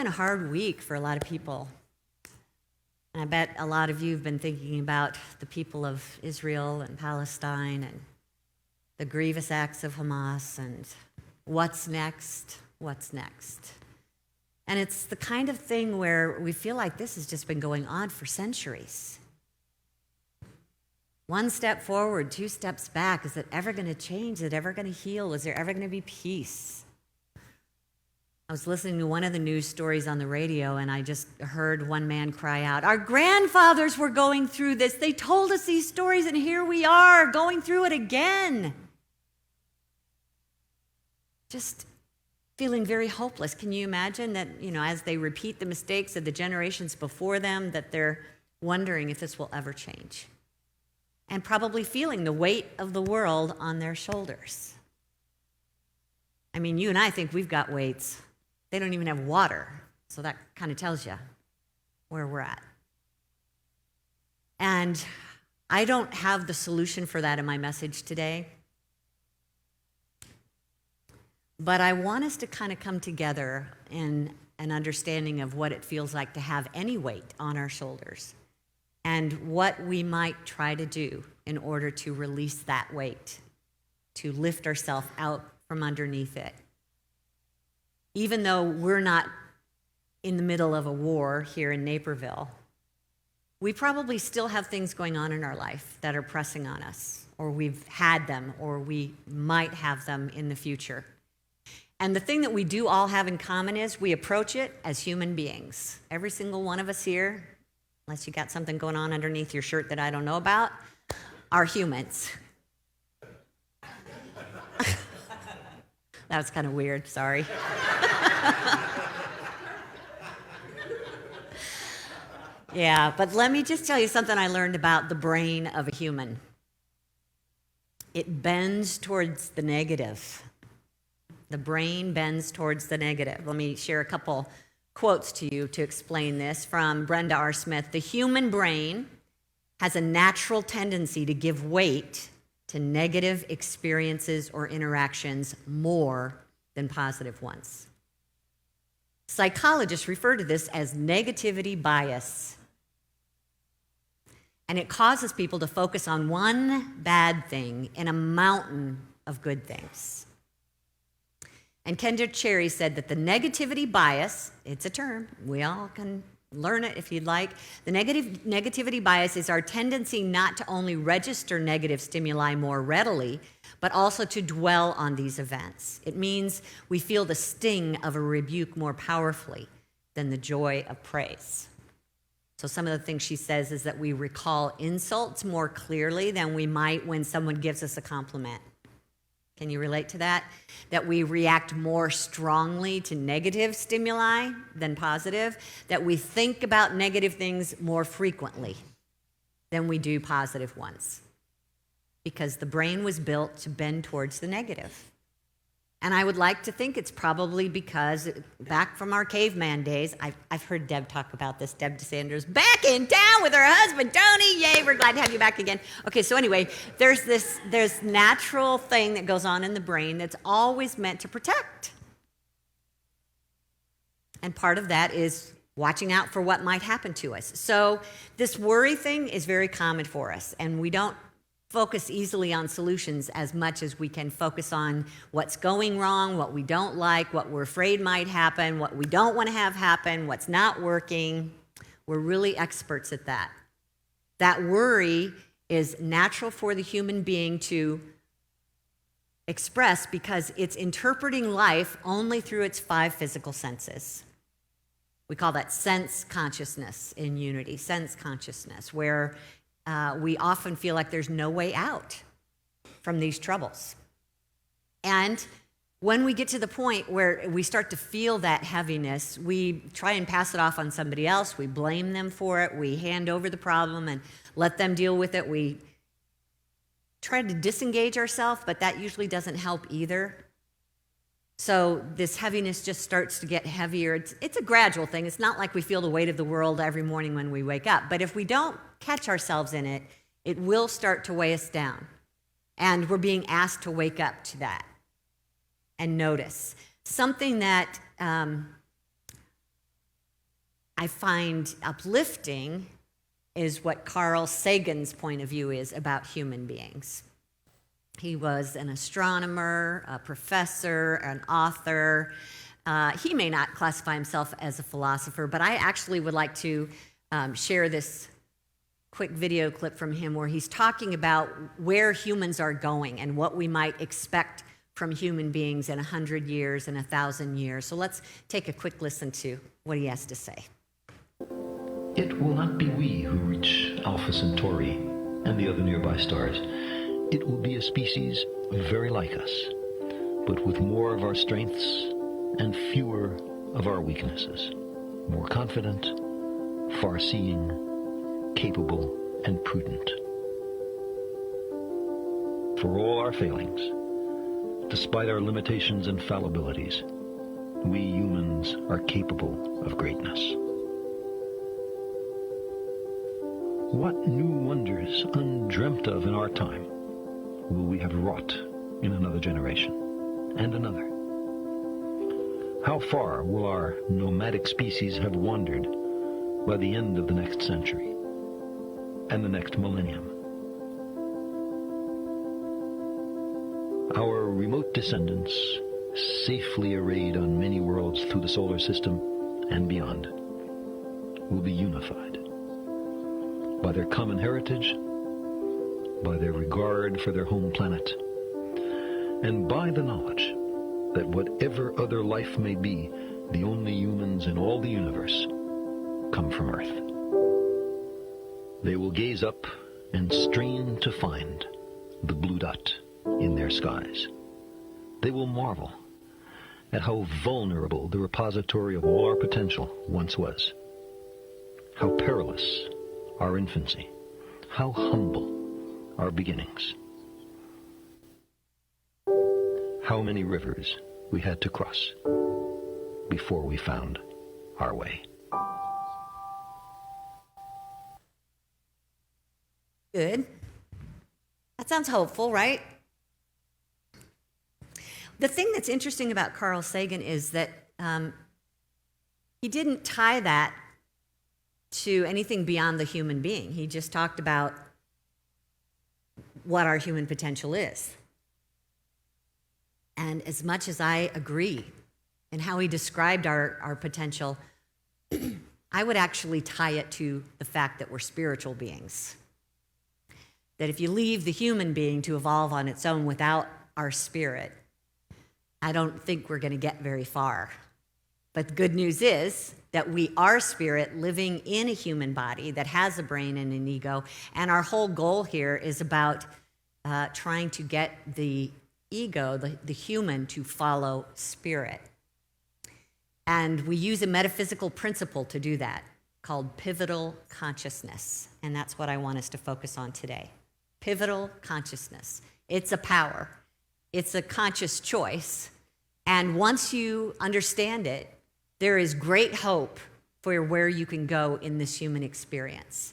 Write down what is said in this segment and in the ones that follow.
been a hard week for a lot of people. And I bet a lot of you have been thinking about the people of Israel and Palestine and the grievous acts of Hamas and what's next. And it's the kind of thing where we feel like this has just been going on for centuries. One step forward, two steps back. Is it ever going to change? Is it ever going to heal? Is there ever going to be peace? I was listening to one of the news stories on the radio, and I just heard one man cry out, "Our grandfathers were going through this. They told us these stories, and here we are going through it again." Just feeling very hopeless. Can you imagine that, as they repeat the mistakes of the generations before them, that they're wondering if this will ever change? And probably feeling the weight of the world on their shoulders. I mean, you and I think we've got weights. They don't even have water, so that kind of tells you where we're at. And I don't have the solution for that in my message today, but I want us to kind of come together in an understanding of what it feels like to have any weight on our shoulders and what we might try to do in order to release that weight, to lift ourselves out from underneath it. Even though we're not in the middle of a war here in Naperville, we probably still have things going on in our life that are pressing on us, or we've had them, or we might have them in the future. And the thing that we do all have in common is we approach it as human beings. Every single one of us here, unless you got something going on underneath your shirt that I don't know about, are humans. That was kind of weird, sorry. Yeah, but let me just tell you something I learned about the brain of a human. It bends towards the negative. The brain bends towards the negative. Let me share a couple quotes to you to explain this from Brenda R. Smith. The human brain has a natural tendency to give weight to negative experiences or interactions more than positive ones. Psychologists refer to this as negativity bias. And it causes people to focus on one bad thing in a mountain of good things. And Kendra Cherry said that the negativity bias, it's a term, we all can learn it if you'd like. The negativity bias is our tendency not to only register negative stimuli more readily, but also to dwell on these events. It means we feel the sting of a rebuke more powerfully than the joy of praise. So some of the things she says is that we recall insults more clearly than we might when someone gives us a compliment. Can you relate to that? That we react more strongly to negative stimuli than positive, that we think about negative things more frequently than we do positive ones, because the brain was built to bend towards the negative. And I would like to think it's probably because back from our caveman days, I've heard Deb talk about this, Deb DeSanders, back in town with her husband, Tony. Yay, we're glad to have you back again. Okay, so anyway, there's natural thing that goes on in the brain that's always meant to protect. And part of that is watching out for what might happen to us. So this worry thing is very common for us, and we don't focus easily on solutions as much as we can focus on what's going wrong, what we don't like, what we're afraid might happen, what we don't want to have happen, what's not working. We're really experts at that. That worry is natural for the human being to express because it's interpreting life only through its 5 physical senses. We call that sense consciousness in Unity, sense consciousness, where we often feel like there's no way out from these troubles. And when we get to the point where we start to feel that heaviness, we try and pass it off on somebody else. We blame them for it. We hand over the problem and let them deal with it. We try to disengage ourselves, but that usually doesn't help either. So this heaviness just starts to get heavier. It's a gradual thing. It's not like we feel the weight of the world every morning when we wake up. But if we don't catch ourselves in it, it will start to weigh us down. And we're being asked to wake up to that and notice. Something that I find uplifting is what Carl Sagan's point of view is about human beings. He was an astronomer, a professor, an author. He may not classify himself as a philosopher, but I actually would like to share this quick video clip from him where he's talking about where humans are going and what we might expect from human beings in 100 years and 1,000 years. So let's take a quick listen to what he has to say. It will not be we who reach Alpha Centauri and the other nearby stars. It will be a species very like us, but with more of our strengths and fewer of our weaknesses. More confident, far-seeing, capable, and prudent. For all our failings, despite our limitations and fallibilities, we humans are capable of greatness. What new wonders undreamt of in our time will we have wrought in another generation and another? How far will our nomadic species have wandered by the end of the next century and the next millennium? Our remote descendants, safely arrayed on many worlds through the solar system and beyond, will be unified by their common heritage, by their regard for their home planet, and by the knowledge that whatever other life may be, the only humans in all the universe come from Earth. They will gaze up and strain to find the blue dot in their skies. They will marvel at how vulnerable the repository of all our potential once was, how perilous our infancy, how humble our beginnings, how many rivers we had to cross before we found our way. Good. That sounds hopeful, right? The thing that's interesting about Carl Sagan is that he didn't tie that to anything beyond the human being. He just talked about what our human potential is. And as much as I agree in how he described our potential, I would actually tie it to the fact that we're spiritual beings. That if you leave the human being to evolve on its own without our spirit, I don't think we're going to get very far. But the good news is that we are spirit living in a human body that has a brain and an ego, and our whole goal here is about trying to get the ego, the human, to follow spirit. And we use a metaphysical principle to do that called pivotal consciousness, and that's what I want us to focus on today. Pivotal consciousness. It's a power. It's a conscious choice. And once you understand it, there is great hope for where you can go in this human experience.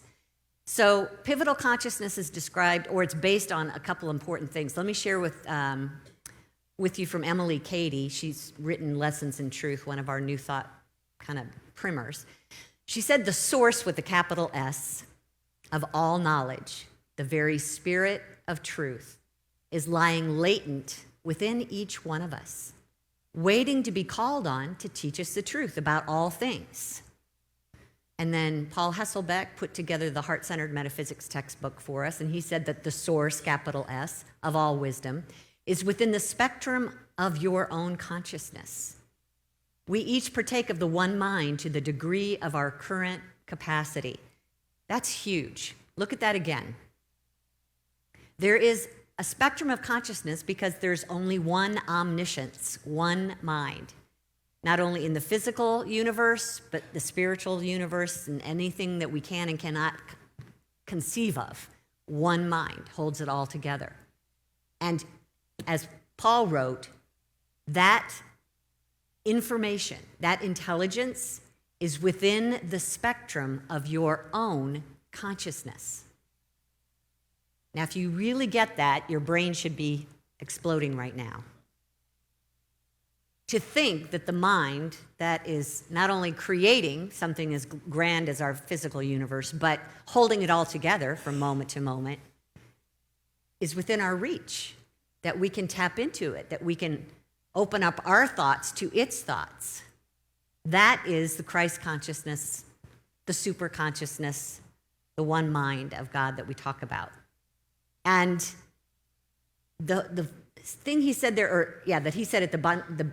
So pivotal consciousness is described, or it's based on a couple important things. Let me share with you from Emily Cady. She's written Lessons in Truth, one of our New Thought kind of primers. She said the source with the capital S of all knowledge, the very spirit of truth, is lying latent within each one of us, waiting to be called on to teach us the truth about all things. And then Paul Hesselbeck put together the Heart-Centered Metaphysics textbook for us, and he said that the source, capital S, of all wisdom is within the spectrum of your own consciousness. We each partake of the one mind to the degree of our current capacity. That's huge. Look at that again. There is a spectrum of consciousness because there's only one omniscience, one mind. Not only in the physical universe, but the spiritual universe and anything that we can and cannot conceive of. One mind holds it all together. And as Paul wrote, that information, that intelligence is within the spectrum of your own consciousness. Now, if you really get that, your brain should be exploding right now. to think that the mind that is not only creating something as grand as our physical universe, but holding it all together from moment to moment is within our reach, that we can tap into it, that we can open up our thoughts to its thoughts. That is the Christ consciousness, the super consciousness, the one mind of God that we talk about. And the thing he said there, that he said at the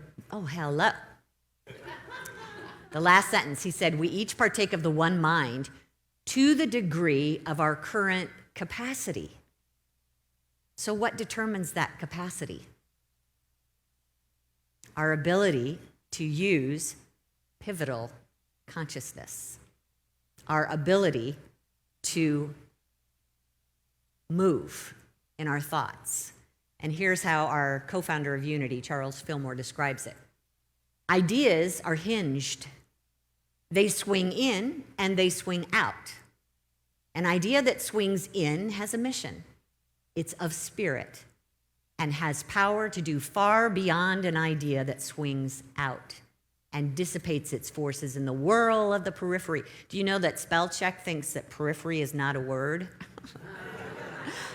last sentence, he said, we each partake of the one mind to the degree of our current capacity. So what determines that capacity? Our ability to use pivotal consciousness, our ability to move in our thoughts. And here's how our co-founder of Unity, Charles Fillmore, describes it. Ideas are hinged. They swing in and they swing out. An idea that swings in has a mission. It's of spirit and has power to do far beyond an idea that swings out and dissipates its forces in the whirl of the periphery. Do you know that spell check thinks that periphery is not a word?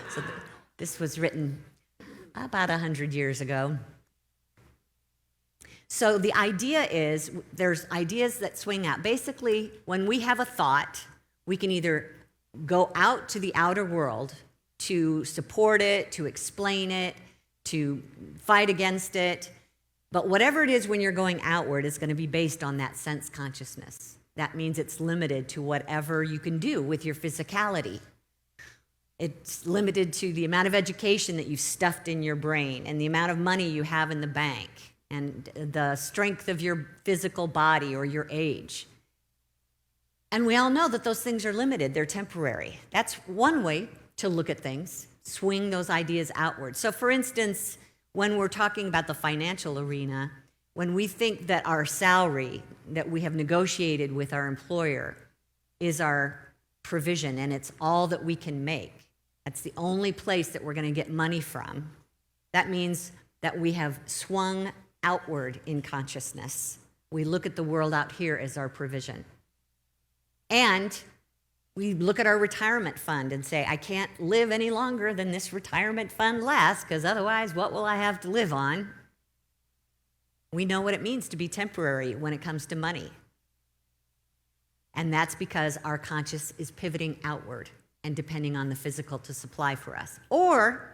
So this was written about 100 years ago. So the idea is there's ideas that swing out. Basically, when we have a thought, we can either go out to the outer world to support it, to explain it, to fight against it. But whatever it is when you're going outward is going to be based on that sense consciousness. That means it's limited to whatever you can do with your physicality. It's limited to the amount of education that you've stuffed in your brain and the amount of money you have in the bank and the strength of your physical body or your age. And we all know that those things are limited. They're temporary. That's one way to look at things, swing those ideas outward. So for instance, when we're talking about the financial arena, when we think that our salary that we have negotiated with our employer is our provision and it's all that we can make, that's the only place that we're going to get money from, that means that we have swung outward in consciousness. We look at the world out here as our provision. And we look at our retirement fund and say, I can't live any longer than this retirement fund lasts, because otherwise, what will I have to live on? We know what it means to be temporary when it comes to money. And that's because our conscious is pivoting outward and depending on the physical to supply for us. Or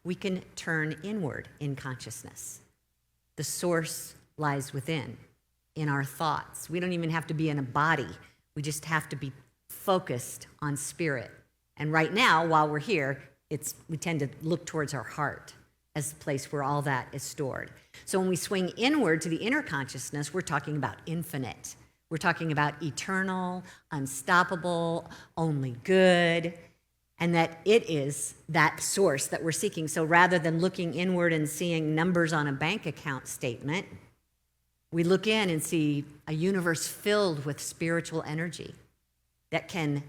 we can turn inward in consciousness. The source lies within, in our thoughts. We don't even have to be in a body. We just have to be focused on spirit. And right now, while we're here, we tend to look towards our heart as the place where all that is stored. So when we swing inward to the inner consciousness, we're talking about infinite. We're talking about eternal, unstoppable, only good, and that it is that source that we're seeking. So rather than looking inward and seeing numbers on a bank account statement, we look in and see a universe filled with spiritual energy that can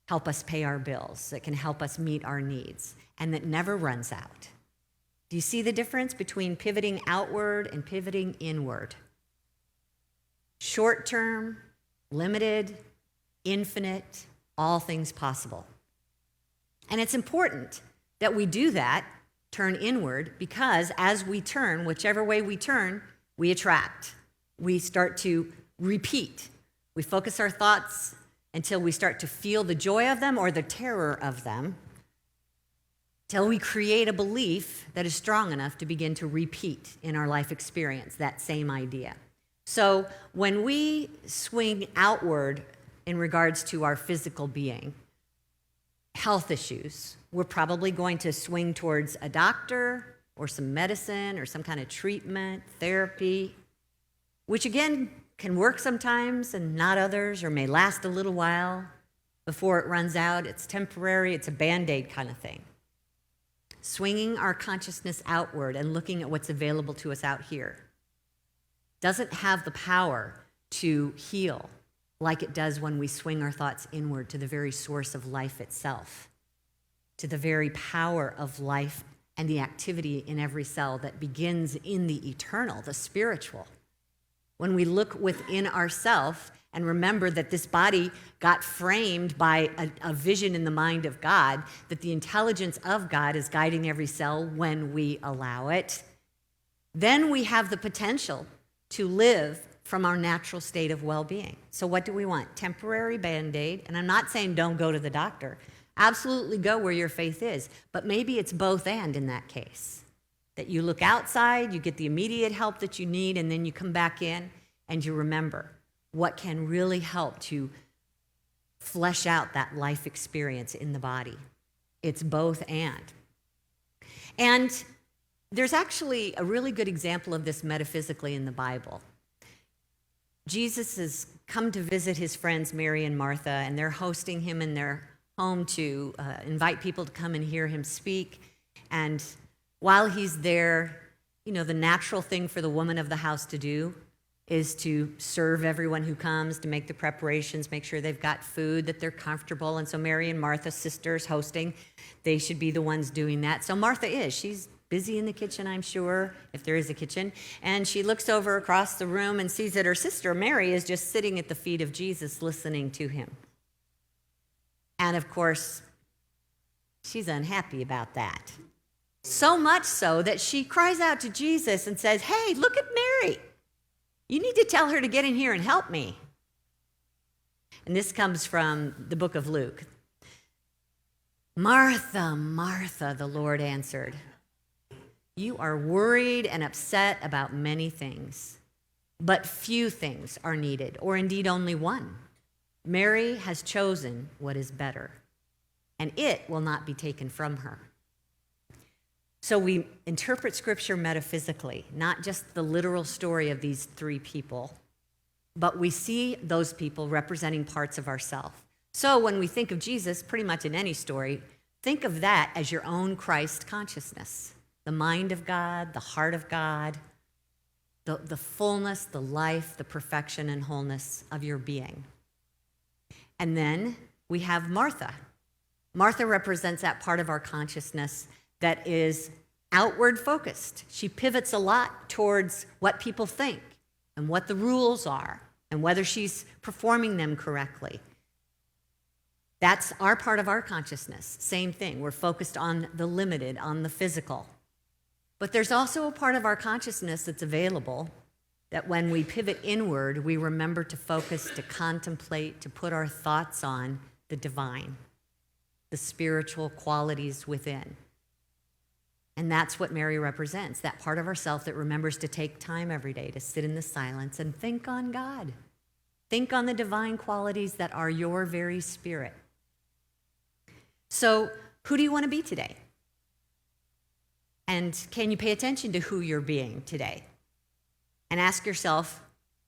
help us pay our bills, that can help us meet our needs, and that never runs out. Do you see the difference between pivoting outward and pivoting inward? Short term, limited, infinite, all things possible. And it's important that we do that, turn inward, because as we turn, whichever way we turn, we attract. We start to repeat. We focus our thoughts until we start to feel the joy of them or the terror of them, till we create a belief that is strong enough to begin to repeat in our life experience that same idea. So when we swing outward in regards to our physical being, health issues, we're probably going to swing towards a doctor or some medicine or some kind of treatment, therapy, which again can work sometimes and not others, or may last a little while before it runs out. It's temporary, it's a Band-Aid kind of thing. Swinging our consciousness outward and looking at what's available to us out here doesn't have the power to heal like it does when we swing our thoughts inward to the very source of life itself, to the very power of life and the activity in every cell that begins in the eternal, the spiritual. When we look within ourselves and remember that this body got framed by a vision in the mind of God, that the intelligence of God is guiding every cell when we allow it, then we have the potential to live from our natural state of well-being. So what do we want? Temporary Band-Aid. And I'm not saying don't go to the doctor. Absolutely go where your faith is. But maybe it's both and in that case. That you look outside, you get the immediate help that you need, and then you come back in and you remember what can really help to flesh out that life experience in the body. It's both and. And there's actually a really good example of this metaphysically in the Bible. Jesus has come to visit his friends Mary and Martha, and they're hosting him in their home to invite people to come and hear him speak. And while he's there, the natural thing for the woman of the house to do is to serve everyone who comes, to make the preparations, make sure they've got food, that they're comfortable. And so Mary and Martha, sisters hosting, they should be the ones doing that. So Martha she's busy in the kitchen, I'm sure, if there is a kitchen. And she looks over across the room and sees that her sister Mary is just sitting at the feet of Jesus listening to him. And of course, she's unhappy about that. So much so that she cries out to Jesus and says, "Hey, look at Mary. You need to tell her to get in here and help me." And this comes from the book of Luke. "Martha, Martha," the Lord answered, "you are worried and upset about many things, but few things are needed, or indeed only one. Mary has chosen what is better, and it will not be taken from her." So we interpret Scripture metaphysically, not just the literal story of these three people, but we see those people representing parts of ourselves. So when we think of Jesus, pretty much in any story, think of that as your own Christ consciousness, the mind of God, the heart of God, the fullness, the life, the perfection and wholeness of your being. And then we have Martha. Martha represents that part of our consciousness that is outward focused. She pivots a lot towards what people think and what the rules are and whether she's performing them correctly. That's our part of our consciousness. Same thing. We're focused on the limited, on the physical. But there's also a part of our consciousness that's available that when we pivot inward, we remember to focus, to contemplate, to put our thoughts on the divine, the spiritual qualities within. And that's what Mary represents, that part of herself that remembers to take time every day to sit in the silence and think on God. Think on the divine qualities that are your very spirit. So, who do you want to be today? And can you pay attention to who you're being today? And ask yourself,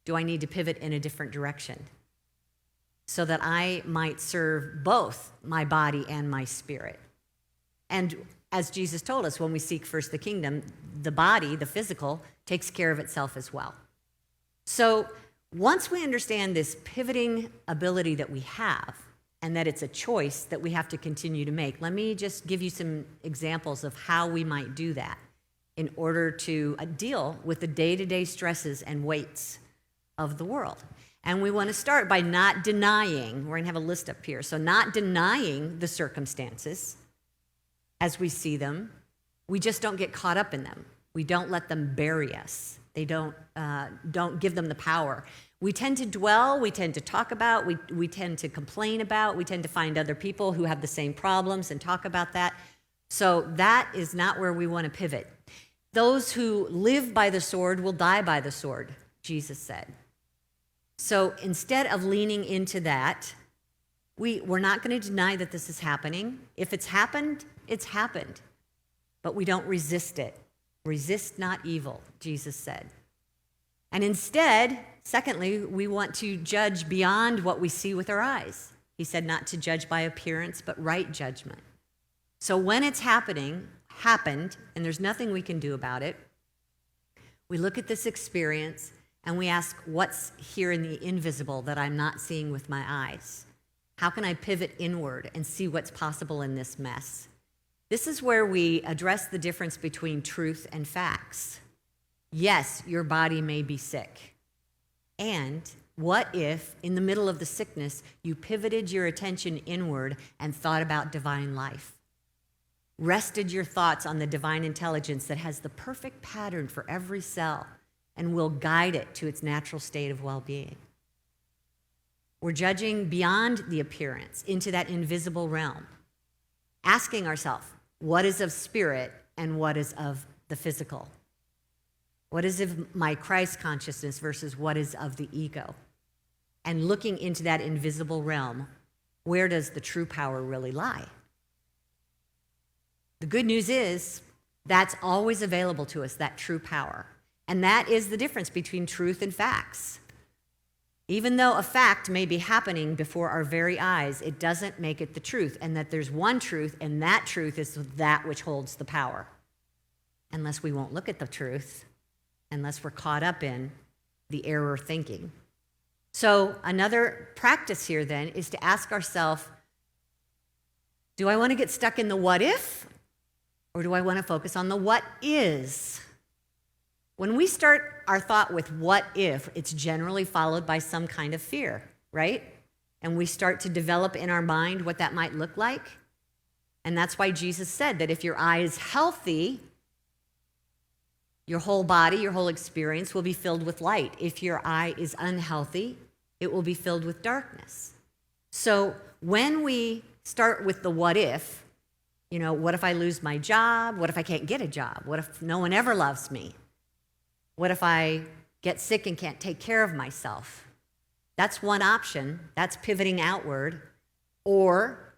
do I need to pivot in a different direction so that I might serve both my body and my spirit? And as Jesus told us, when we seek first the kingdom, the body, the physical, takes care of itself as well. So once we understand this pivoting ability that we have, and that it's a choice that we have to continue to make, let me just give you some examples of how we might do that in order to deal with the day-to-day stresses and weights of the world. And we want to start by not denying, we're going to have a list up here, so not denying the circumstances as we see them. We just don't get caught up in them. We don't let them bury us. They don't give them the power. We tend to dwell, we tend to talk about, we tend to complain about, we tend to find other people who have the same problems and talk about that. So that is not where we want to pivot. Those who live by the sword will die by the sword, Jesus said. So instead of leaning into that, we're not going to deny that this is happening. If it's happened, it's happened. But we don't resist it. Resist not evil, Jesus said. And instead, secondly, we want to judge beyond what we see with our eyes. He said not to judge by appearance, but right judgment. So when it's happened, and there's nothing we can do about it, we look at this experience and we ask, what's here in the invisible that I'm not seeing with my eyes? How can I pivot inward and see what's possible in this mess? This is where we address the difference between truth and facts. Yes, your body may be sick. And what if, in the middle of the sickness, you pivoted your attention inward and thought about divine life? Rested your thoughts on the divine intelligence that has the perfect pattern for every cell and will guide it to its natural state of well-being. We're judging beyond the appearance into that invisible realm, asking ourselves, what is of spirit and what is of the physical? What is of my Christ consciousness versus what is of the ego? And looking into that invisible realm, where does the true power really lie? The good news is that's always available to us, that true power. And that is the difference between truth and facts. Even though a fact may be happening before our very eyes, it doesn't make it the truth. And that there's one truth, and that truth is that which holds the power. Unless we won't look at the truth, unless we're caught up in the error thinking. So another practice here then is to ask ourselves, do I want to get stuck in the what if, or do I want to focus on the what is? When we start our thought with what if, it's generally followed by some kind of fear, right? And we start to develop in our mind what that might look like. And that's why Jesus said that if your eye is healthy, your whole body, your whole experience will be filled with light. If your eye is unhealthy, it will be filled with darkness. So when we start with the what if, what if I lose my job? What if I can't get a job? What if no one ever loves me? What if I get sick and can't take care of myself? That's one option. That's pivoting outward. Or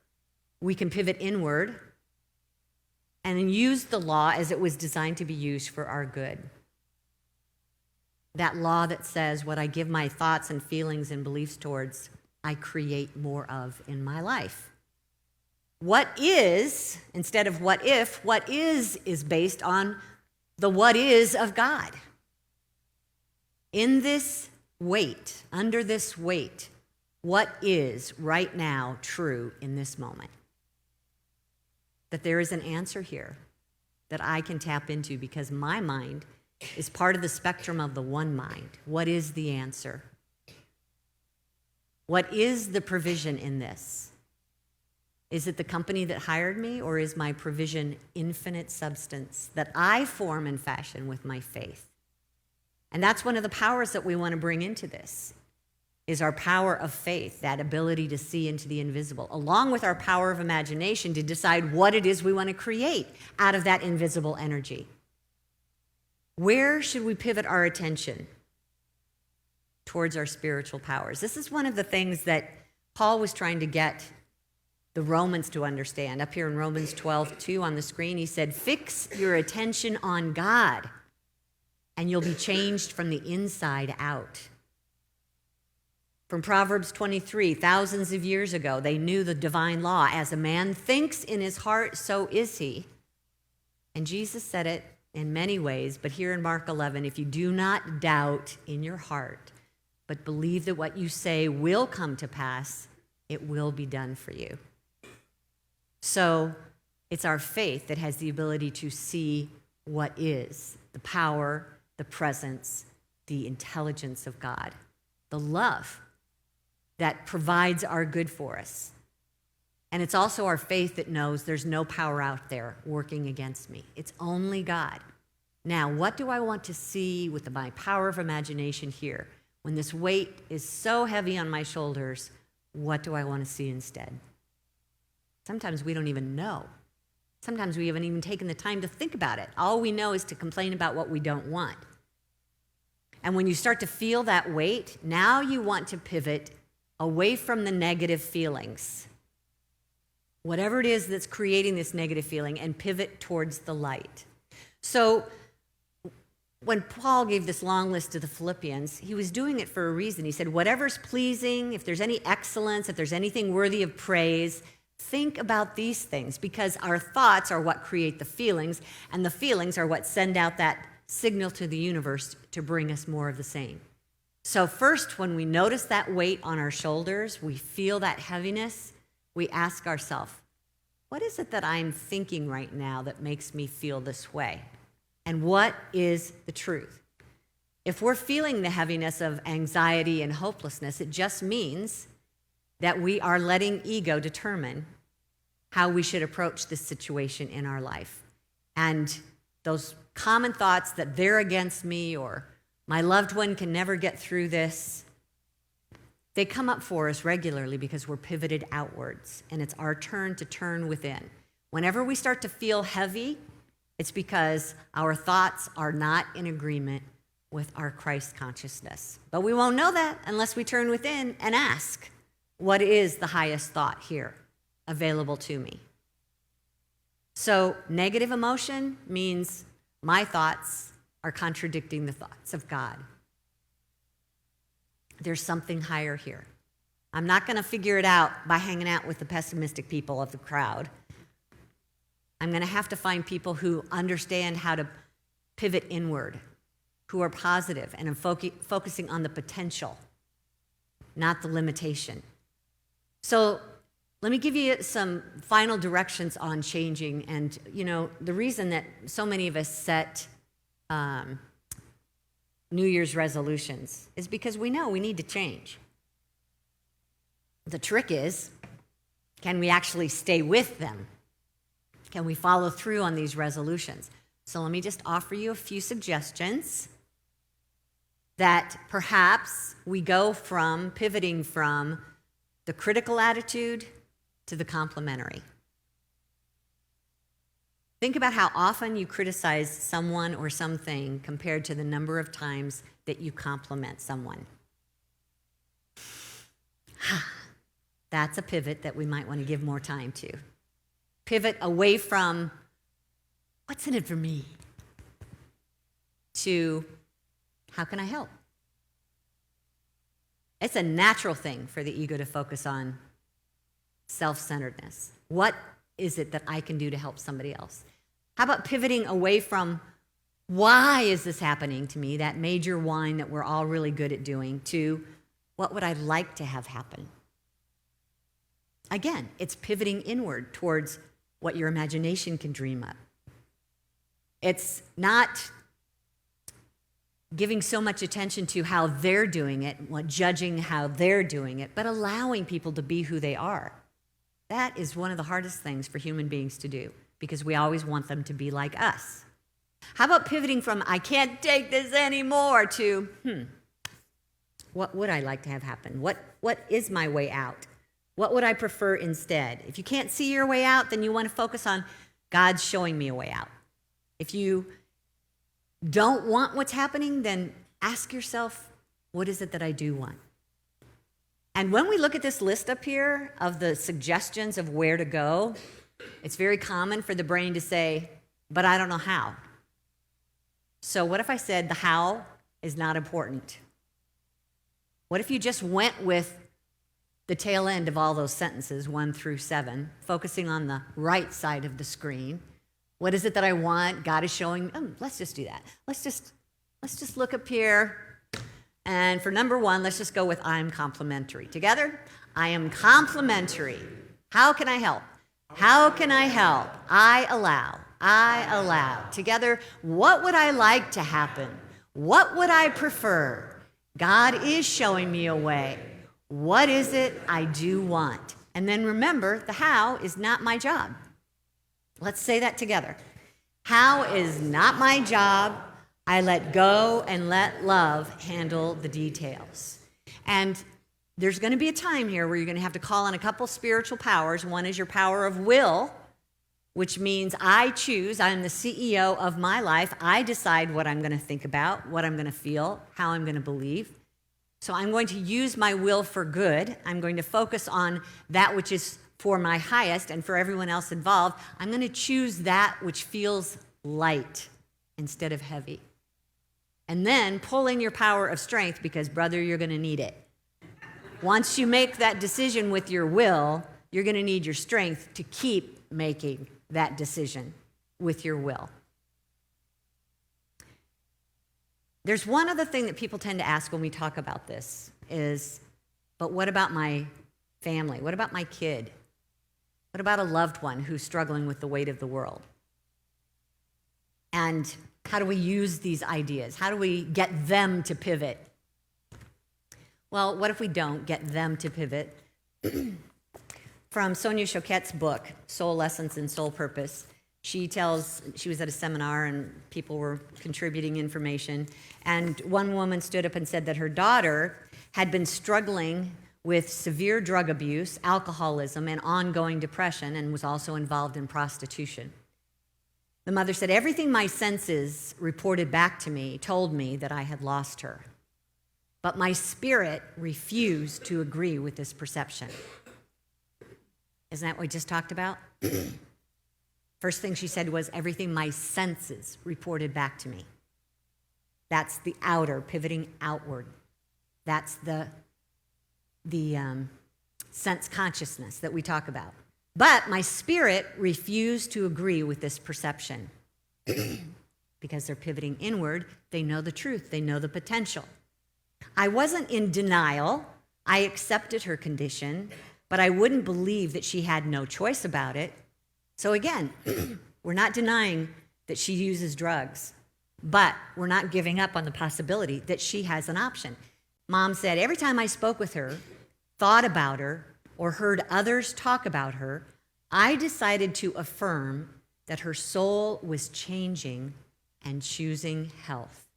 we can pivot inward and use the law as it was designed to be used for our good. That law that says what I give my thoughts and feelings and beliefs towards, I create more of in my life. What is, instead of what if, what is based on the what is of God. In this weight, under this weight, what is right now true in this moment? That there is an answer here that I can tap into because my mind is part of the spectrum of the one mind. What is the answer? What is the provision in this? Is it the company that hired me, or is my provision infinite substance that I form and fashion with my faith? And that's one of the powers that we want to bring into this, is our power of faith, that ability to see into the invisible, along with our power of imagination to decide what it is we want to create out of that invisible energy. Where should we pivot our attention towards our spiritual powers? This is one of the things that Paul was trying to get the Romans to understand. Up here in Romans 12:2 on the screen, he said, fix your attention on God, and you'll be changed from the inside out. From Proverbs 23, thousands of years ago, they knew the divine law. As a man thinks in his heart, so is he. And Jesus said it in many ways, but here in Mark 11, if you do not doubt in your heart, but believe that what you say will come to pass, it will be done for you. So it's our faith that has the ability to see what is, the power, the presence, the intelligence of God, the love that provides our good for us. And it's also our faith that knows there's no power out there working against me. It's only God. Now, what do I want to see with my power of imagination here? When this weight is so heavy on my shoulders, what do I want to see instead? Sometimes we don't even know. Sometimes we haven't even taken the time to think about it. All we know is to complain about what we don't want. And when you start to feel that weight, now you want to pivot away from the negative feelings, whatever it is that's creating this negative feeling, and pivot towards the light. So when Paul gave this long list to the Philippians, he was doing it for a reason. He said, whatever's pleasing, if there's any excellence, if there's anything worthy of praise, think about these things, because our thoughts are what create the feelings, and the feelings are what send out that signal to the universe to bring us more of the same. So first, when we notice that weight on our shoulders, we feel that heaviness, we ask ourselves, what is it that I'm thinking right now that makes me feel this way? And what is the truth? If we're feeling the heaviness of anxiety and hopelessness, it just means that we are letting ego determine how we should approach this situation in our life. And those common thoughts that they're against me or my loved one can never get through this, they come up for us regularly because we're pivoted outwards, and it's our turn to turn within. Whenever we start to feel heavy, it's because our thoughts are not in agreement with our Christ consciousness. But we won't know that unless we turn within and ask, what is the highest thought here available to me? So negative emotion means my thoughts are contradicting the thoughts of God. There's something higher here. I'm not going to figure it out by hanging out with the pessimistic people of the crowd. I'm going to have to find people who understand how to pivot inward, who are positive and focusing on the potential, not the limitation. So let me give you some final directions on changing. And, the reason that so many of us set New Year's resolutions is because we know we need to change. The trick is, can we actually stay with them? Can we follow through on these resolutions? So let me just offer you a few suggestions that perhaps we go from pivoting from the critical attitude to the complimentary. Think about how often you criticize someone or something compared to the number of times that you compliment someone. That's a pivot that we might want to give more time to. Pivot away from, what's in it for me, to, how can I help? It's a natural thing for the ego to focus on self-centeredness. What is it that I can do to help somebody else? How about pivoting away from, why is this happening to me, that major whine that we're all really good at doing, to, what would I like to have happen? Again, it's pivoting inward towards what your imagination can dream up. It's not giving so much attention to how they're doing it, judging how they're doing it, but allowing people to be who they are. That is one of the hardest things for human beings to do, because we always want them to be like us. How about pivoting from, I can't take this anymore, to, what would I like to have happen? What is my way out? What would I prefer instead? If you can't see your way out, then you want to focus on God's showing me a way out. If you don't want what's happening, then ask yourself, what is it that I do want? And when we look at this list up here of the suggestions of where to go, it's very common for the brain to say, but I don't know how. So what if I said the how is not important? What if you just went with the tail end of all those sentences, 1 through 7, focusing on the right side of the screen? What is it that I want? God is showing. Let's just do that. Let's just look up here. And for number 1, let's just go with I'm complimentary. Together, I am complimentary. How can I help? How can I help? I allow. I allow. Together, what would I like to happen? What would I prefer? God is showing me a way. What is it I do want? And then remember, the how is not my job. Let's say that together. How is not my job. I let go and let love handle the details. And there's going to be a time here where you're going to have to call on a couple spiritual powers. One is your power of will, which means I choose. I'm the CEO of my life. I decide what I'm going to think about, what I'm going to feel, how I'm going to believe. So I'm going to use my will for good. I'm going to focus on that which is for my highest, and for everyone else involved, I'm going to choose that which feels light instead of heavy. And then pull in your power of strength, because, brother, you're going to need it. Once you make that decision with your will, you're going to need your strength to keep making that decision with your will. There's one other thing that people tend to ask when we talk about this is, but what about my family? What about my kid? What about a loved one who's struggling with the weight of the world? And how do we use these ideas? How do we get them to pivot? Well, what if we don't get them to pivot? From Sonia Choquette's book, Soul Lessons and Soul Purpose, she was at a seminar and people were contributing information. And one woman stood up and said that her daughter had been struggling with severe drug abuse, alcoholism, and ongoing depression, and was also involved in prostitution. The mother said, everything my senses reported back to me told me that I had lost her. But my spirit refused to agree with this perception. Isn't that what we just talked about? First thing she said was, everything my senses reported back to me. That's the outer, pivoting outward. That's the sense consciousness that we talk about. But my spirit refused to agree with this perception. Because they're pivoting inward, they know the truth, they know the potential. I wasn't in denial. I accepted her condition, but I wouldn't believe that she had no choice about it. So again, we're not denying that she uses drugs, but we're not giving up on the possibility that she has an option. Mom said, every time I spoke with her, thought about her, or heard others talk about her, I decided to affirm that her soul was changing and choosing health.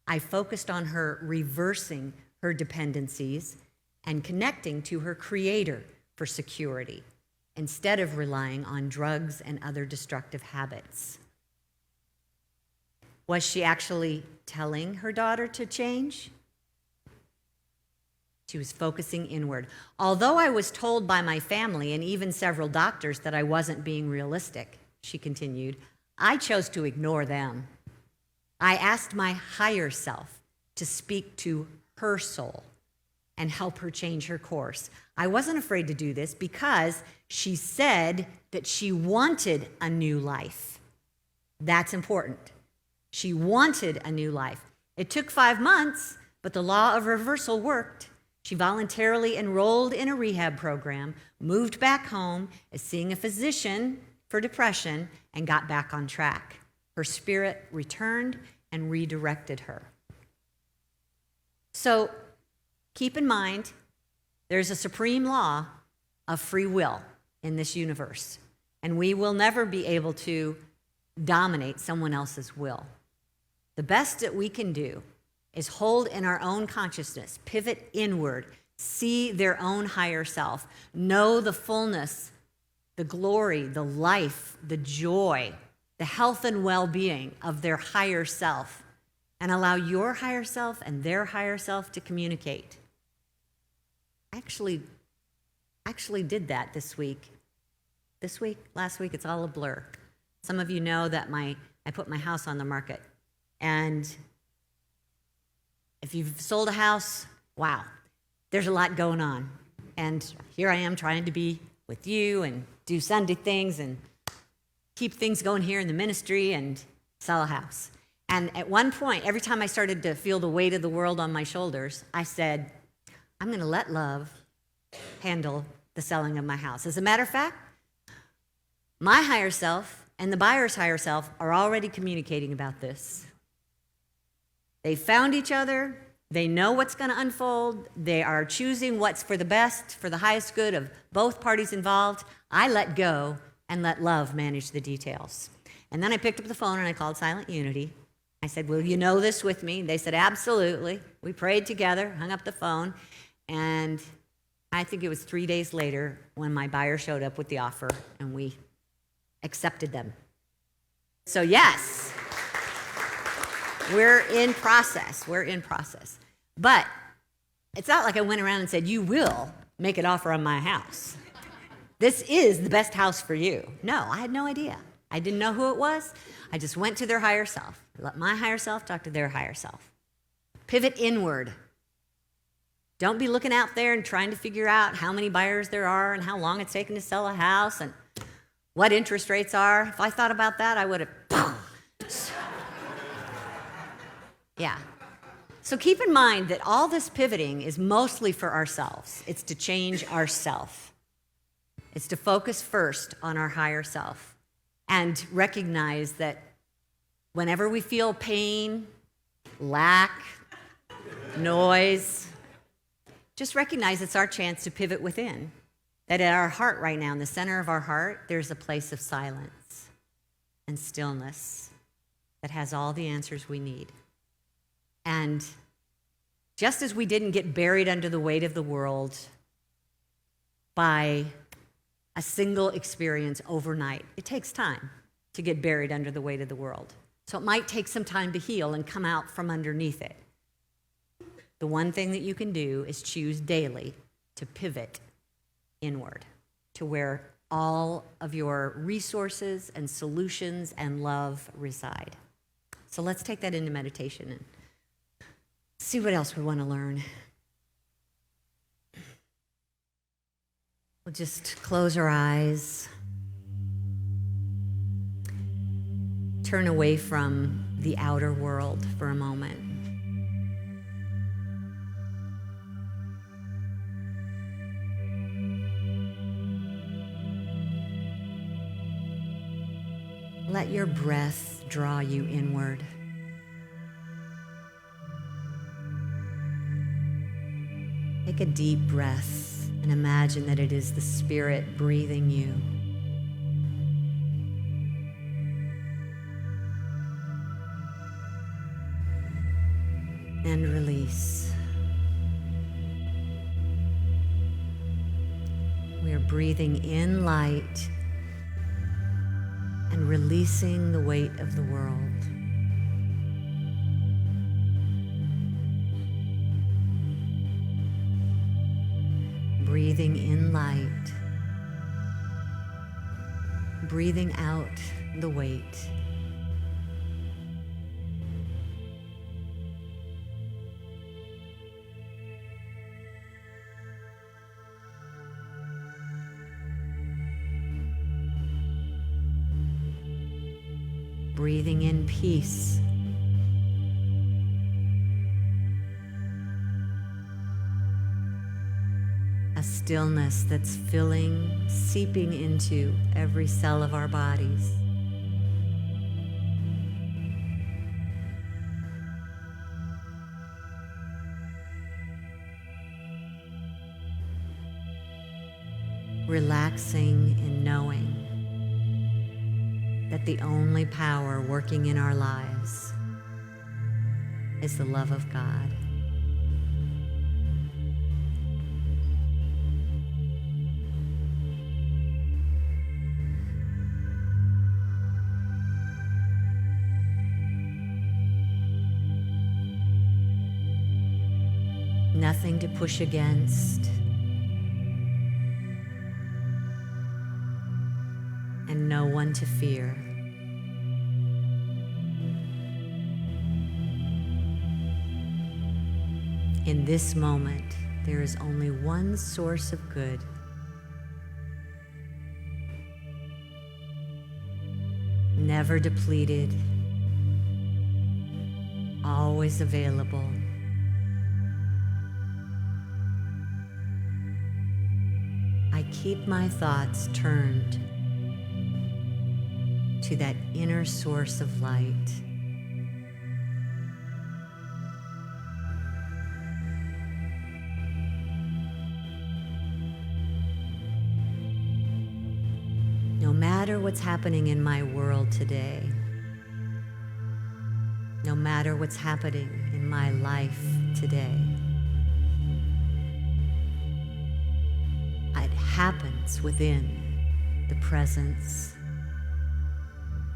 I focused on her reversing her dependencies and connecting to her Creator for security, instead of relying on drugs and other destructive habits. Was she actually telling her daughter to change? She was focusing inward. Although I was told by my family and even several doctors that I wasn't being realistic, she continued, I chose to ignore them. I asked my higher self to speak to her soul and help her change her course. I wasn't afraid to do this because she said that she wanted a new life. That's important. She wanted a new life. It took 5 months, but the law of reversal worked. She voluntarily enrolled in a rehab program, moved back home, is seeing a physician for depression, and got back on track. Her spirit returned and redirected her. So keep in mind, there's a supreme law of free will in this universe, and we will never be able to dominate someone else's will. The best that we can do is hold in our own consciousness, pivot inward, see their own higher self, know the fullness, the glory, the life, the joy, the health and well-being of their higher self, and allow your higher self and their higher self to communicate. I actually did that this week. Last week, it's all a blur. Some of you know that I put my house on the market, and if you've sold a house, wow, there's a lot going on. And here I am trying to be with you and do Sunday things and keep things going here in the ministry and sell a house. And at one point, every time I started to feel the weight of the world on my shoulders, I said, I'm going to let love handle the selling of my house. As a matter of fact, my higher self and the buyer's higher self are already communicating about this. They found each other. They know what's going to unfold. They are choosing what's for the best, for the highest good of both parties involved. I let go and let love manage the details. And then I picked up the phone and I called Silent Unity. I said, will you know this with me? They said, absolutely. We prayed together, hung up the phone, and I think it was 3 days later when my buyer showed up with the offer and we accepted them. So yes, we're in process. But it's not like I went around and said, you will make an offer on my house. This is the best house for you. No, I had no idea. I didn't know who it was. I just went to their higher self. Let my higher self talk to their higher self. Pivot inward. Don't be looking out there and trying to figure out how many buyers there are and how long it's taken to sell a house and what interest rates are. If I thought about that, I would have... Yeah. So keep in mind that all this pivoting is mostly for ourselves. It's to change ourself. It's to focus first on our higher self and recognize that whenever we feel pain, lack, noise, just recognize it's our chance to pivot within. That at our heart right now, in the center of our heart, there's a place of silence and stillness that has all the answers we need. And just as we didn't get buried under the weight of the world by a single experience overnight, it takes time to get buried under the weight of the world. So it might take some time to heal and come out from underneath it. The one thing that you can do is choose daily to pivot inward to where all of your resources and solutions and love reside. So let's take that into meditation and see what else we want to learn. We'll just close our eyes. Turn away from the outer world for a moment. Let your breath draw you inward. Take a deep breath and imagine that it is the Spirit breathing you. And release. We are breathing in light and releasing the weight of the world. Breathing in light, breathing out the weight. Breathing in peace. A stillness that's filling, seeping into every cell of our bodies. Relaxing in knowing that the only power working in our lives is the love of God. Nothing to push against, and no one to fear. In this moment, there is only one source of good. Never depleted, always available. I keep my thoughts turned to that inner source of light. No matter what's happening in my world today, no matter what's happening in my life today, it happens within the presence,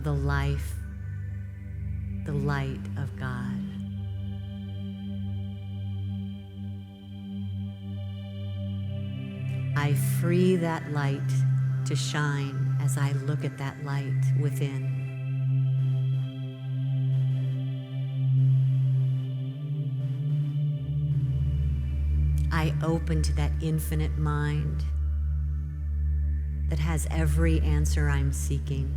the life, the light of God. I free that light to shine as I look at that light within. I open to that infinite mind that has every answer I'm seeking.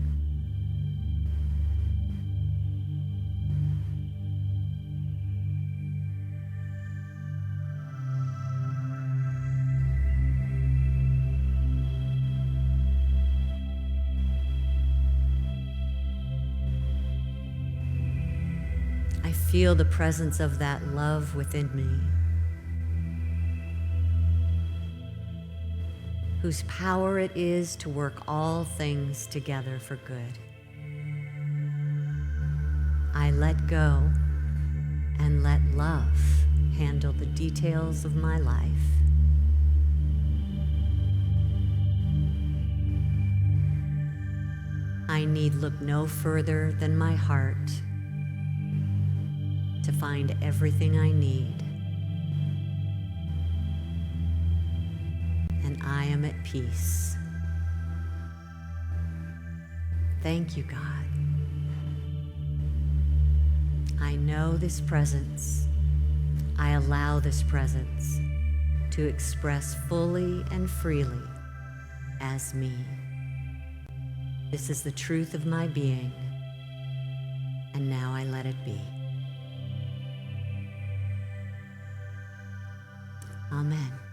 feel the presence of that love within me, whose power it is to work all things together for good. I let go and let love handle the details of my life. I need look no further than my heart to find everything I need. And I am at peace. Thank you, God. I know this presence. I allow this presence to express fully and freely as me. This is the truth of my being, and now I let it be. Amen.